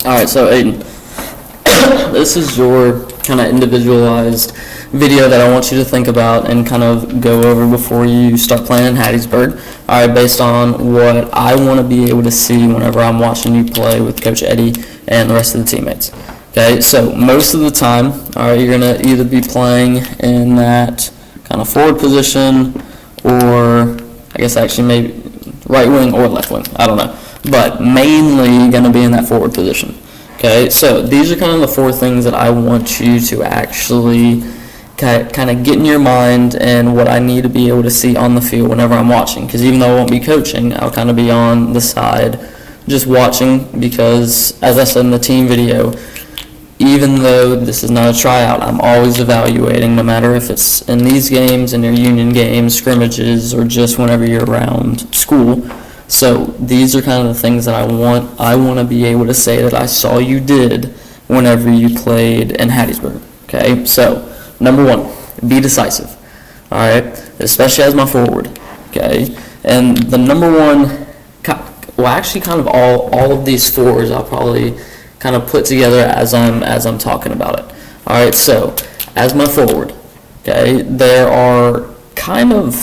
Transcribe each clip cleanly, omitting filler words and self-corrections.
Alright, so Aiden, this is your kind of individualized video that I want you to think about and kind of go over before you start playing in Hattiesburg. Alright, based on what I want to be able to see whenever I'm watching you play with Coach Eddie and the rest of the teammates. Okay, so most of the time, alright, you're going to either be playing in that kind of forward position, or I guess actually maybe right wing or left wing, I don't know, but mainly going to be in that forward position. Okay, so these are kind of the four things that I want you to actually kind of get in your mind and what I need to be able to see on the field whenever I'm watching, because even though I won't be coaching, I'll kind of be on the side just watching, because as I said in the team video, even though this is not a tryout, I'm always evaluating, no matter if it's in these games, in your union games, scrimmages, or just whenever you're around school. So these are kind of the things that I want to be able to say that I saw you did whenever you played in Hattiesburg. Okay, so number one, be decisive. All right, especially as my forward. Okay, and the number one, well, actually, kind of all of these fours, I'll probably kind of put together as I'm talking about it. All right, so as my forward, okay, there are kind of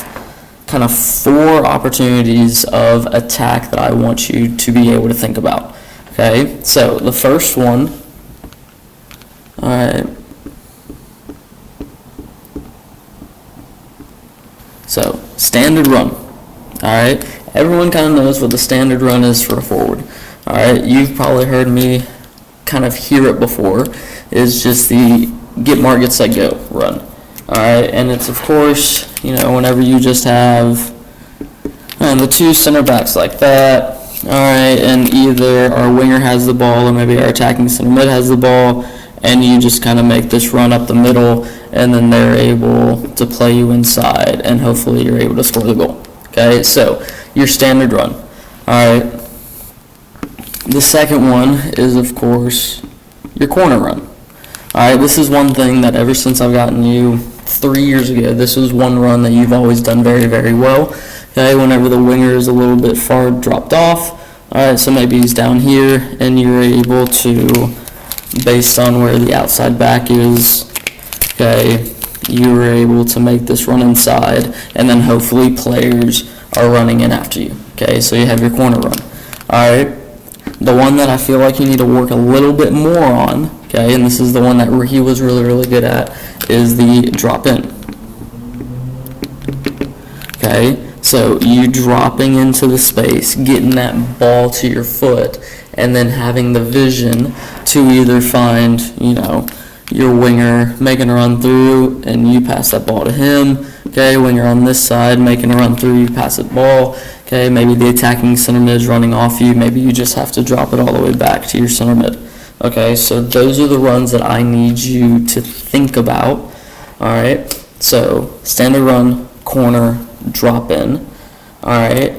four opportunities of attack that I want you to be able to think about. Okay, so the first one, all right, so standard run. All right, everyone kind of knows what the standard run is for a forward. All right, you've probably heard me kind of hear it before, is just the get mark, get set, go run. Alright, and it's of course, whenever you just have the two center backs like that, alright, and either our winger has the ball or maybe our attacking center mid has the ball, and you just kind of make this run up the middle, and then they're able to play you inside, and hopefully you're able to score the goal. Okay, so your standard run. Alright, the second one is, of course, your corner run. Alright, this is one thing that ever since I've gotten you 3 years ago, this is one run that you've always done very, very well. Okay, whenever the winger is a little bit far dropped off, alright, so maybe he's down here, and you're able to, based on where the outside back is, okay, you were able to make this run inside, and then hopefully players are running in after you. Okay, so you have your corner run. Alright, the one that I feel like you need to work a little bit more on, okay, and this is the one that he was really, really good at, is the drop in. Okay, so you dropping into the space, getting that ball to your foot, and then having the vision to either find, your winger making a run through, and you pass that ball to him. Okay, when you're on this side making a run through, you pass it ball. Okay, maybe the attacking center mid is running off you. Maybe you just have to drop it all the way back to your center mid. Okay, so those are the runs that I need you to think about. All right, so standard run, corner, drop in. All right,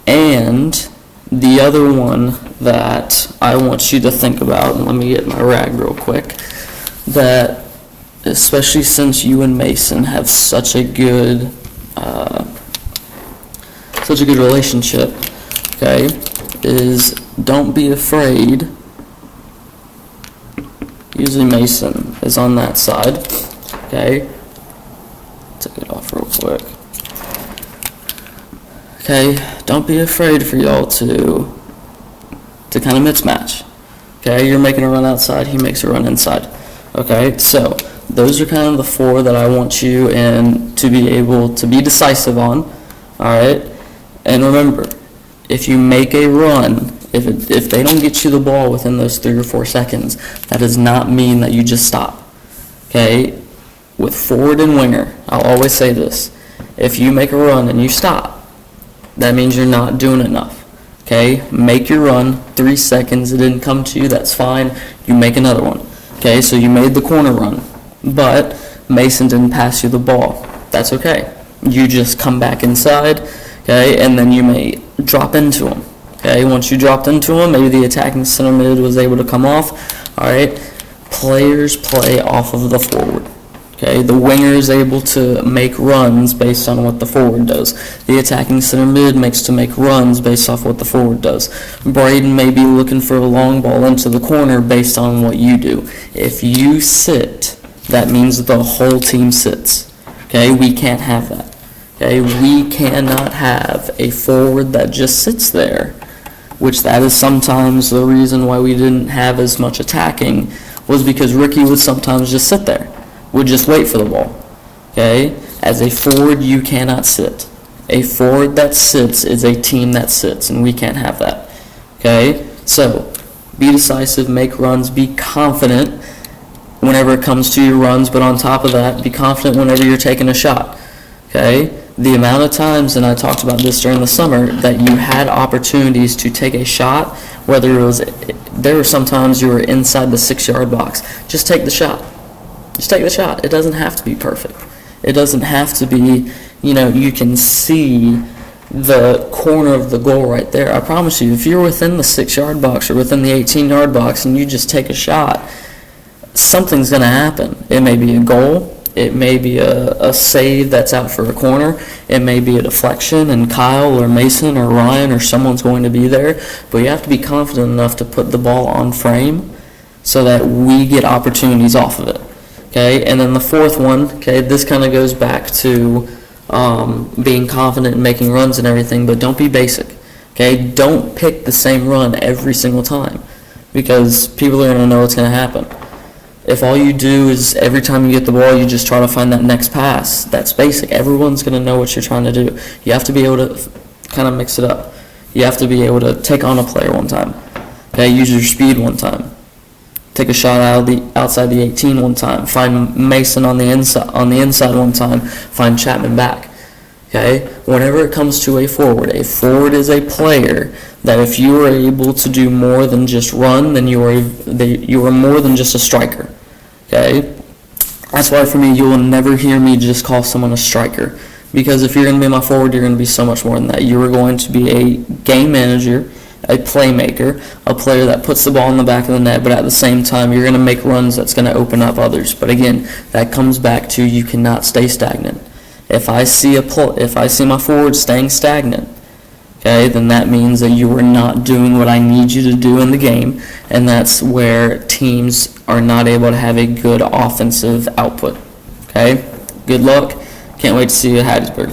and the other one that I want you to think about, and let me get my rag real quick, that especially since you and Mason have such a good relationship, okay, is don't be afraid. Usually Mason is on that side, okay, take it off real quick. Okay, don't be afraid for y'all to kind of mismatch. Okay, you're making a run outside, he makes a run inside. Okay, so those are kind of the four that I want you to be able to be decisive on. Alright, and remember, if you make a run, if they don't get you the ball within those 3 or 4 seconds, that does not mean that you just stop. Okay, with forward and winger, I'll always say this: if you make a run and you stop, that means you're not doing enough. Okay, make your run, 3 seconds, it didn't come to you, that's fine, you make another one. Okay, so you made the corner run, but Mason didn't pass you the ball. That's okay. You just come back inside, okay, and then you may drop into him. Okay, once you dropped into him, maybe the attacking center mid was able to come off. All right, players play off of the forward. Okay, the winger is able to make runs based on what the forward does. The attacking center mid makes to make runs based off what the forward does. Braden may be looking for a long ball into the corner based on what you do. If you sit, that means the whole team sits. Okay, we can't have that. Okay, we cannot have a forward that just sits there, which that is sometimes the reason why we didn't have as much attacking, was because Ricky would sometimes just sit there, would just wait for the ball. Okay, as a forward, you cannot sit. A forward that sits is a team that sits, and we can't have that. Okay, so be decisive, make runs, be confident whenever it comes to your runs, but on top of that, be confident whenever you're taking a shot. Okay, the amount of times, and I talked about this during the summer, that you had opportunities to take a shot, whether it was, there were some times you were inside the 6-yard box. Just take the shot. Just take the shot. It doesn't have to be perfect. It doesn't have to be, you can see the corner of the goal right there. I promise you, if you're within the 6-yard box or within the 18-yard box and you just take a shot, something's going to happen. It may be a goal. It may be a save that's out for a corner. It may be a deflection, and Kyle or Mason or Ryan or someone's going to be there. But you have to be confident enough to put the ball on frame so that we get opportunities off of it. Okay, and then the fourth one, okay, this kind of goes back to being confident in making runs and everything, but don't be basic. Okay, don't pick the same run every single time, because people are going to know what's going to happen. If all you do is every time you get the ball, you just try to find that next pass, that's basic. Everyone's going to know what you're trying to do. You have to be able to kind of mix it up. You have to be able to take on a player one time. Okay, use your speed one time. Take a shot outside the 18 one time. Find Mason on the inside one time. Find Chapman back. Okay, whenever it comes to a forward is a player that if you are able to do more than just run, then you are more than just a striker. Okay, that's why for me you will never hear me just call someone a striker, because if you're going to be my forward, you're going to be so much more than that. You are going to be a game manager, a playmaker, a player that puts the ball in the back of the net, but at the same time you're going to make runs that's going to open up others. But again, that comes back to you cannot stay stagnant. If I see my forward staying stagnant, okay, then that means that you are not doing what I need you to do in the game, and that's where teams are not able to have a good offensive output. Okay, good luck. Can't wait to see you at Hattiesburg.